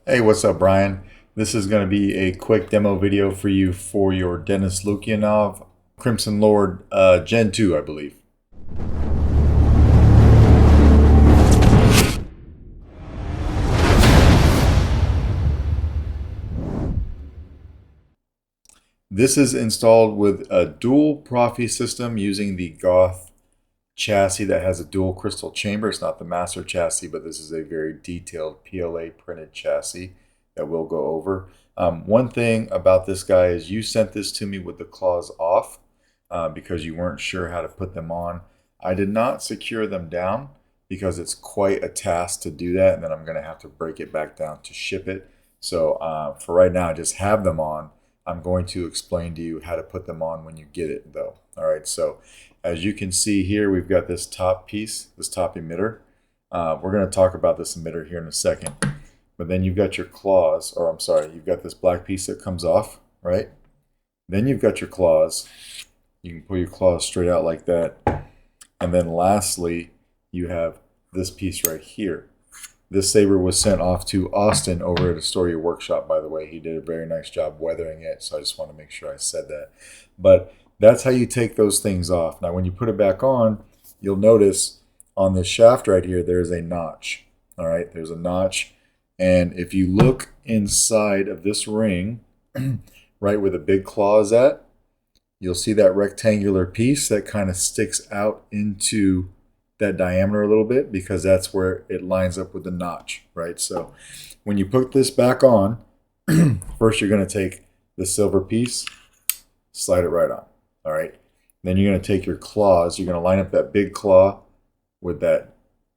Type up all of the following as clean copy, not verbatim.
Hey, what's up, Bryan? This is going to be a quick demo video for you for your Dennis Lukianov Crimson Lord Gen 2, I believe. This is installed with a dual Proffies system using the Goth chassis that has a dual crystal chamber. It's not the master chassis, but this is a very detailed PLA printed chassis that we'll go over. One thing about this guy is you sent this to me with the claws off because you weren't sure how to put them on. I did not secure them down because it's quite a task to do that, and then I'm going to have to break it back down to ship it. So for right now, just have them on. I'm going to explain to you how to put them on when you get it, though. All right, so as you can see here, we've got this top piece, this top emitter. We're going to talk about this emitter here in a second. But then you've got your claws, or I'm sorry, you've got this black piece that comes off, right? Then you've got your claws. You can pull your claws straight out like that. And then lastly, you have this piece right here. This saber was sent off to Austin over at Astoria Workshop, by the way. He did a very nice job weathering it, so I just want to make sure I said that. But that's how you take those things off. Now, when you put it back on, you'll notice on this shaft right here, there's a notch. All right, there's a notch. And if you look inside of this ring, right where the big claw is at, you'll see that rectangular piece that kind of sticks out into that diameter a little bit because that's where it lines up with the notch, right? So when you put this back on, first you're going to take the silver piece, slide it right on, all right? Then you're going to take your claws, you're going to line up that big claw with that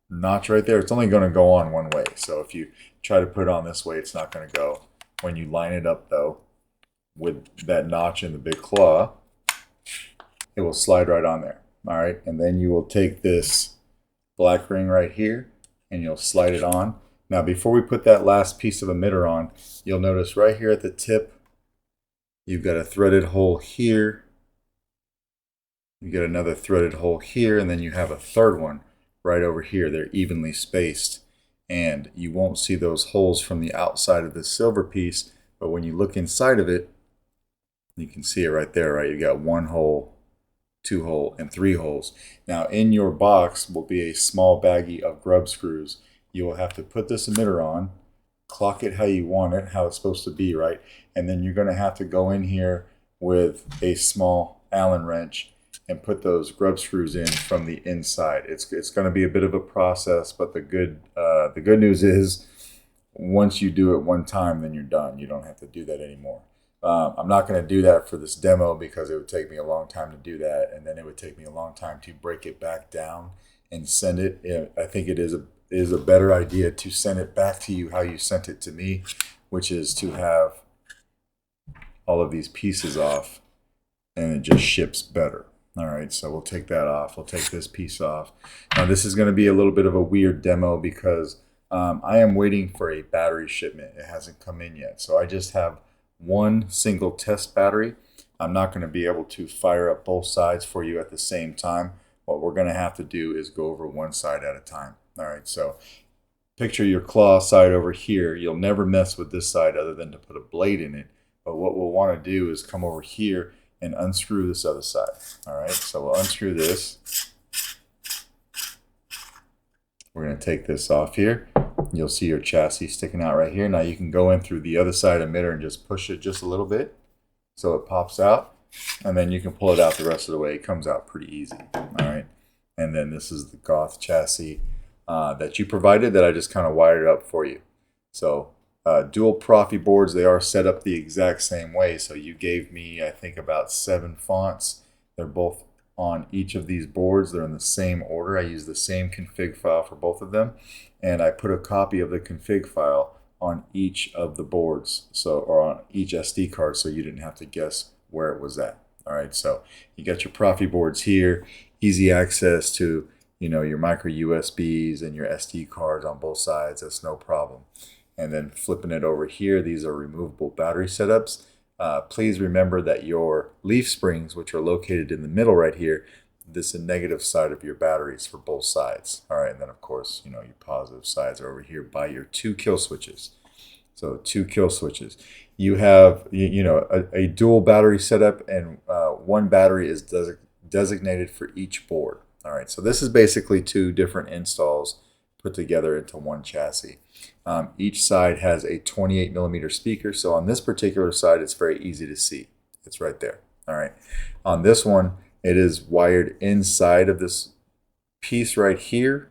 notch right there. It's only going to go on one way. So if you try to put it on this way, it's not going to go. When you line it up, though, with that notch in the big claw, it will slide right on there. All right, and then you will take this black ring right here and you'll slide it on. Now, before we put that last piece of emitter on, you'll notice right here at the tip, you've got a threaded hole here. You get another threaded hole here, and then you have a third one right over here. They're evenly spaced, and you won't see those holes from the outside of the silver piece, but when you look inside of it, you can see it right there, right? You got one hole, two hole, and three holes. Now in your box will be a small baggie of grub screws. You will have to put this emitter on, clock it how you want it, how it's supposed to be, right? And then you're going to have to go in here with a small Allen wrench and put those grub screws in from the inside. It's going to be a bit of a process, but the good news is once you do it one time, then you're done. You don't have to do that anymore. I'm not going to do that for this demo because it would take me a long time to do that, and then it would take me a long time to break it back down and send it. I think it is a better idea to send it back to you how you sent it to me, which is to have all of these pieces off, and it just ships better. All right, so we'll take that off. We'll take this piece off. Now, this is going to be a little bit of a weird demo because I am waiting for a battery shipment. It hasn't come in yet, so I just have one single test battery. I'm not going to be able to fire up both sides for you at the same time. What we're going to have to do is go over one side at a time. All right, so picture your claw side over here. You'll never mess with this side other than to put a blade in it. But what we'll want to do is come over here and unscrew this other side. All right, so we'll unscrew this. We're going to take this off here. You'll see your chassis sticking out right here. Now you can go in through the other side emitter and just push it just a little bit so it pops out, and then you can pull it out the rest of the way. It comes out pretty easy. All right, and then this is the Goth chassis that you provided that I just kind of wired up for you. So dual Proffies boards, they are set up the exact same way. So you gave me, I think, about 7 fonts. They're both on each of these boards. They're in the same order. I use the same config file for both of them, and I put a copy of the config file on each of the boards, or on each SD card, so you didn't have to guess where it was at. All right, so you got your Proffies boards here, easy access to your micro USBs and your SD cards on both sides. That's no problem. And then flipping it over here, these are removable battery setups. Please remember that your leaf springs, which are located in the middle right here, this is the negative side of your batteries for both sides. All right, and then of course, your positive sides are over here by your 2 kill switches. So 2 kill switches. You have a dual battery setup, and one battery is designated for each board. All right, so this is basically 2 different installs put together into one chassis. Each side has a 28 millimeter speaker, so on this particular side it's very easy to see. It's right there. All right, on this one it is wired inside of this piece right here.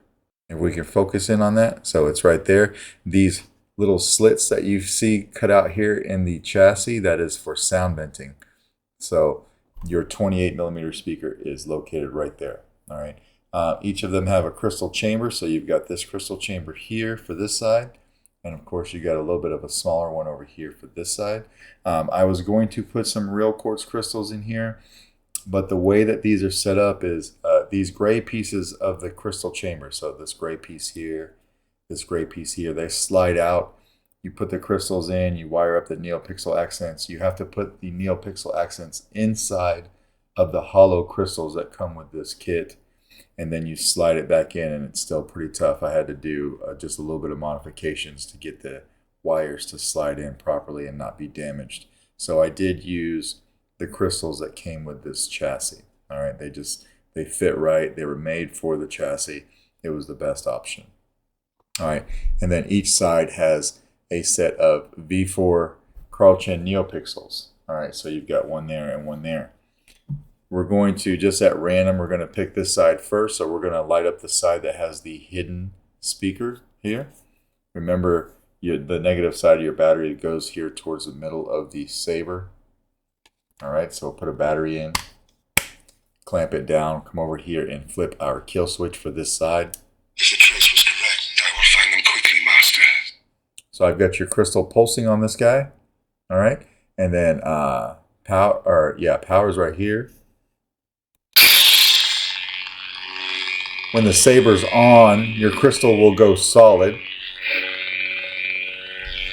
If we can focus in on that, so it's right there. These little slits that you see cut out here in the chassis, that is for sound venting. So your 28 millimeter speaker is located right there. All right. Each of them have a crystal chamber, so you've got this crystal chamber here for this side, and of course you got a little bit of a smaller one over here for this side. I was going to put some real quartz crystals in here, but the way that these are set up is these gray pieces of the crystal chamber, so this gray piece here, this gray piece here, they slide out. You put the crystals in, you wire up the Neopixel accents. You have to put the Neopixel accents inside of the hollow crystals that come with this kit, and then you slide it back in, and it's still pretty tough. I had to do just a little bit of modifications to get the wires to slide in properly and not be damaged. So I did use the crystals that came with this chassis. All right, they fit right. They were made for the chassis. It was the best option. All right, and then each side has a set of V4 Carl-Chin Neopixels. All right, so you've got one there and one there. We're going to, just at random, we're going to pick this side first. So we're going to light up the side that has the hidden speaker here. Remember, the negative side of your battery goes here towards the middle of the Saber. All right, so we'll put a battery in, clamp it down, come over here and flip our kill switch for this side. If the trace was correct, I will find them quickly, Master. So I've got your crystal pulsing on this guy. All right, and then power's right here. When the Saber's on, your crystal will go solid.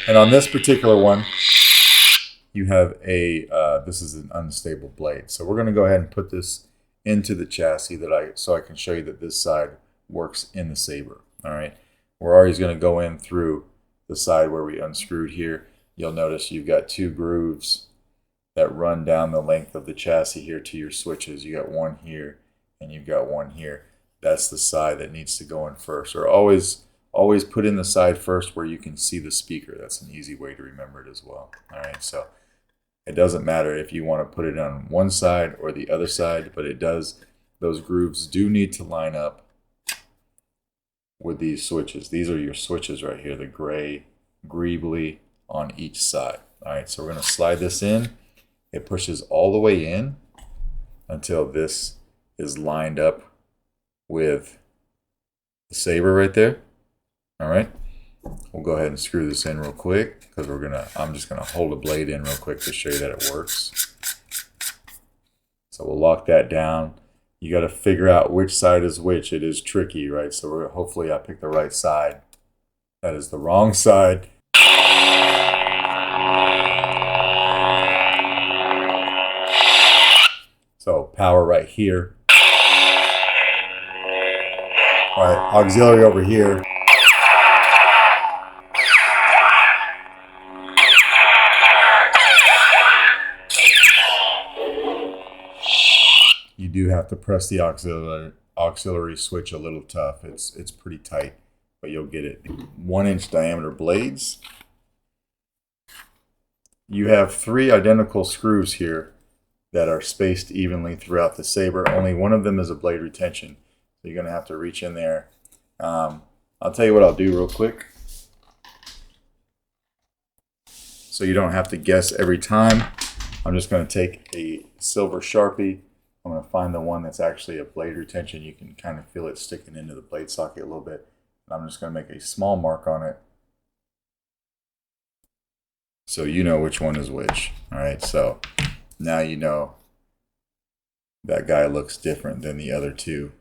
And on this particular one, you have this is an unstable blade. So we're going to go ahead and put this into the chassis so I can show you that this side works in the Saber. All right, we're always going to go in through the side where we unscrewed here. You'll notice you've got 2 grooves that run down the length of the chassis here to your switches. You got one here and you've got one here. That's the side that needs to go in first. Or always put in the side first where you can see the speaker. That's an easy way to remember it as well. All right, so it doesn't matter if you want to put it on one side or the other side, but those grooves do need to line up with these switches. These are your switches right here, the gray greebly on each side. All right, so we're going to slide this in. It pushes all the way in until this is lined up with the Saber right there. All right, we'll go ahead and screw this in real quick because I'm just gonna hold the blade in real quick to show you that it works. So we'll lock that down. You got to figure out which side is which. It is tricky, right? So hopefully I picked the right side. That is the wrong side. So power right here. All right, auxiliary over here. You do have to press the auxiliary switch a little tough. It's pretty tight, but you'll get it. 1-inch diameter blades. You have 3 identical screws here that are spaced evenly throughout the Saber. Only one of them is a blade retention. So you're going to have to reach in there. I'll tell you what I'll do real quick. So you don't have to guess every time. I'm just going to take a silver Sharpie. I'm going to find the one that's actually a blade retention. You can kind of feel it sticking into the blade socket a little bit. And I'm just going to make a small mark on it, so you know which one is which. All right, so now you know that guy looks different than the other 2.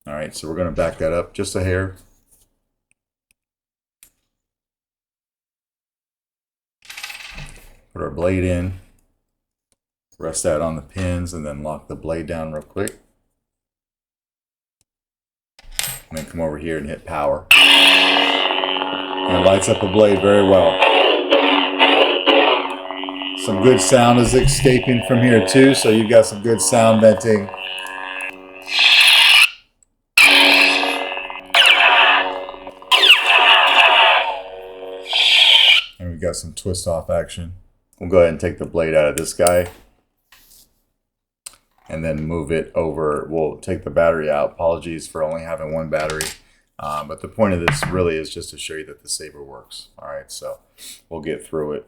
All right, so we're going to back that up just a hair. Put our blade in, rest that on the pins, and then lock the blade down real quick. And then come over here and hit power. And it lights up the blade very well. Some good sound is escaping from here too, so you've got some good sound venting. And we've got some twist off action. We'll go ahead and take the blade out of this guy and then move it over. We'll take the battery out. Apologies for only having one battery. But the point of this really is just to show you that the saber works. All right, so we'll get through it.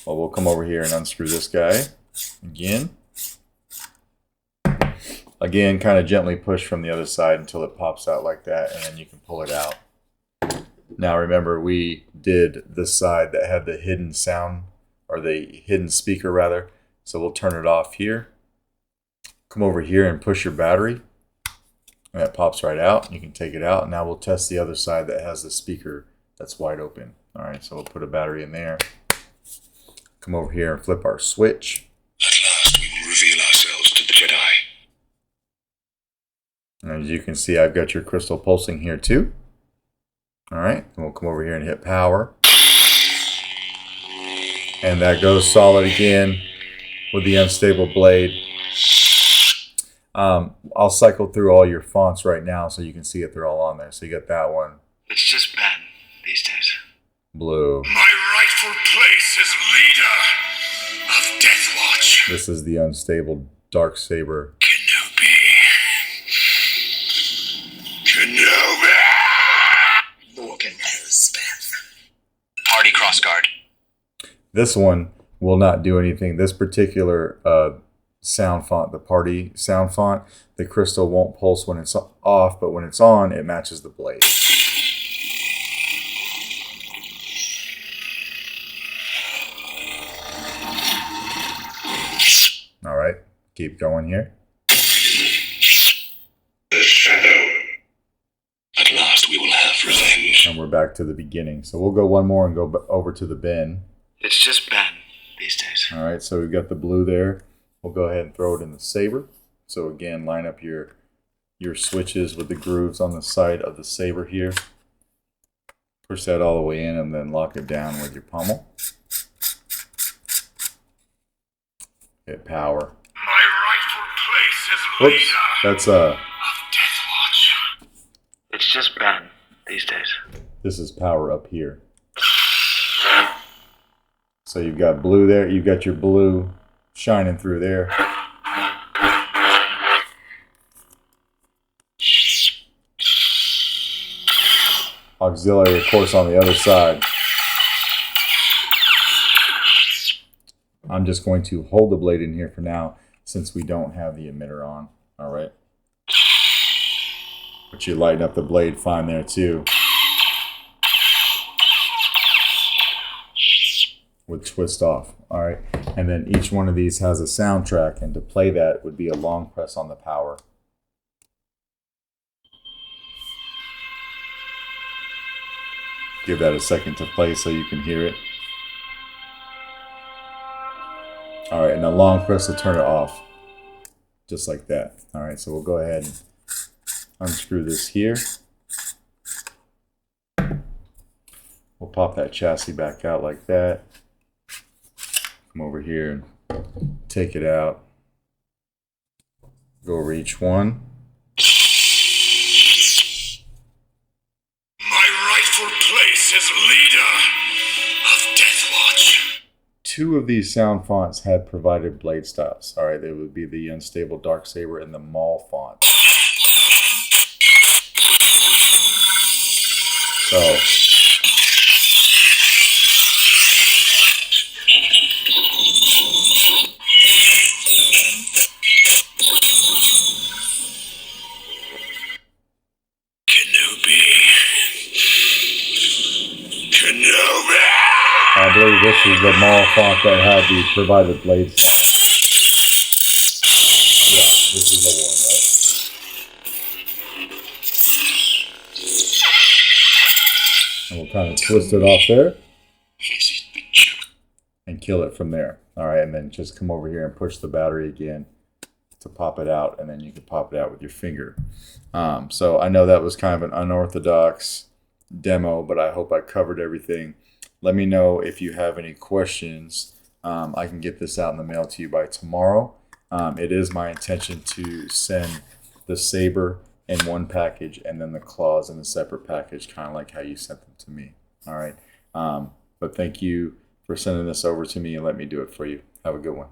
Well, we'll come over here and unscrew this guy again. Again, kind of gently push from the other side until it pops out like that, and then you can pull it out. Now remember, we did this side that had the hidden sound, or the hidden speaker rather. So we'll turn it off here. Come over here and push your battery. And that pops right out. You can take it out. Now we'll test the other side that has the speaker that's wide open. All right, so we'll put a battery in there. Come over here and flip our switch. At last we will reveal ourselves to the Jedi. And as you can see, I've got your crystal pulsing here too. All right, and we'll come over here and hit power. And that goes solid again with the unstable blade. I'll cycle through all your fonts right now so you can see it. They're all on there. So you got that one. It's just Ben these days. Blue. My rightful place as leader of Death Watch. This is the unstable dark saber. Kenobi. Kenobi! Morgan Elsbeth. Party crossguard. This one will not do anything. This particular sound font, the party sound font, the crystal won't pulse when it's off, but when it's on, it matches the blade. All right, keep going here. The shadow. At last we will have revenge. And we're back to the beginning. So we'll go one more and go over to the bin. It's just Ben these days. All right, so we've got the blue there. We'll go ahead and throw it in the saber. So again, line up your switches with the grooves on the side of the saber here. Push that all the way in and then lock it down with your pommel. Hit power. My rightful place as Whoops, leader that's of Death Watch. It's just Ben these days. this is power up here. So you've got blue there. You've got your blue shining through there. Auxiliary, of course, on the other side. I'm just going to hold the blade in here for now since we don't have the emitter on. All right. But you lighten up the blade fine there too. With twist off. All right. And then each one of these has a soundtrack, and to play that would be a long press on the power. Give that a second to play so you can hear it. All right, and a long press to turn it off. Just like that. All right, so we'll go ahead and unscrew this here. We'll pop that chassis back out like that. Come over here and take it out. Go over each one. My rightful place as leader of Death Watch. Two of these sound fonts had provided blade styles. All right, they would be the Unstable Dark Saber and the Maul font. So I believe this is the Maul font that had the provided blade style. Yeah, this is the one, right? And we'll kind of twist it off there and kill it from there. All right, and then just come over here and push the battery again to pop it out, and then you can pop it out with your finger. So I know that was kind of an unorthodox demo, but I hope I covered everything. Let me know if you have any questions I can get this out in the mail to you by tomorrow. It is my intention to send the Saber in one package and then the claws in a separate package, kind of like how you sent them to me. All right. But thank you for sending this over to me and let me do it for you. Have a good one.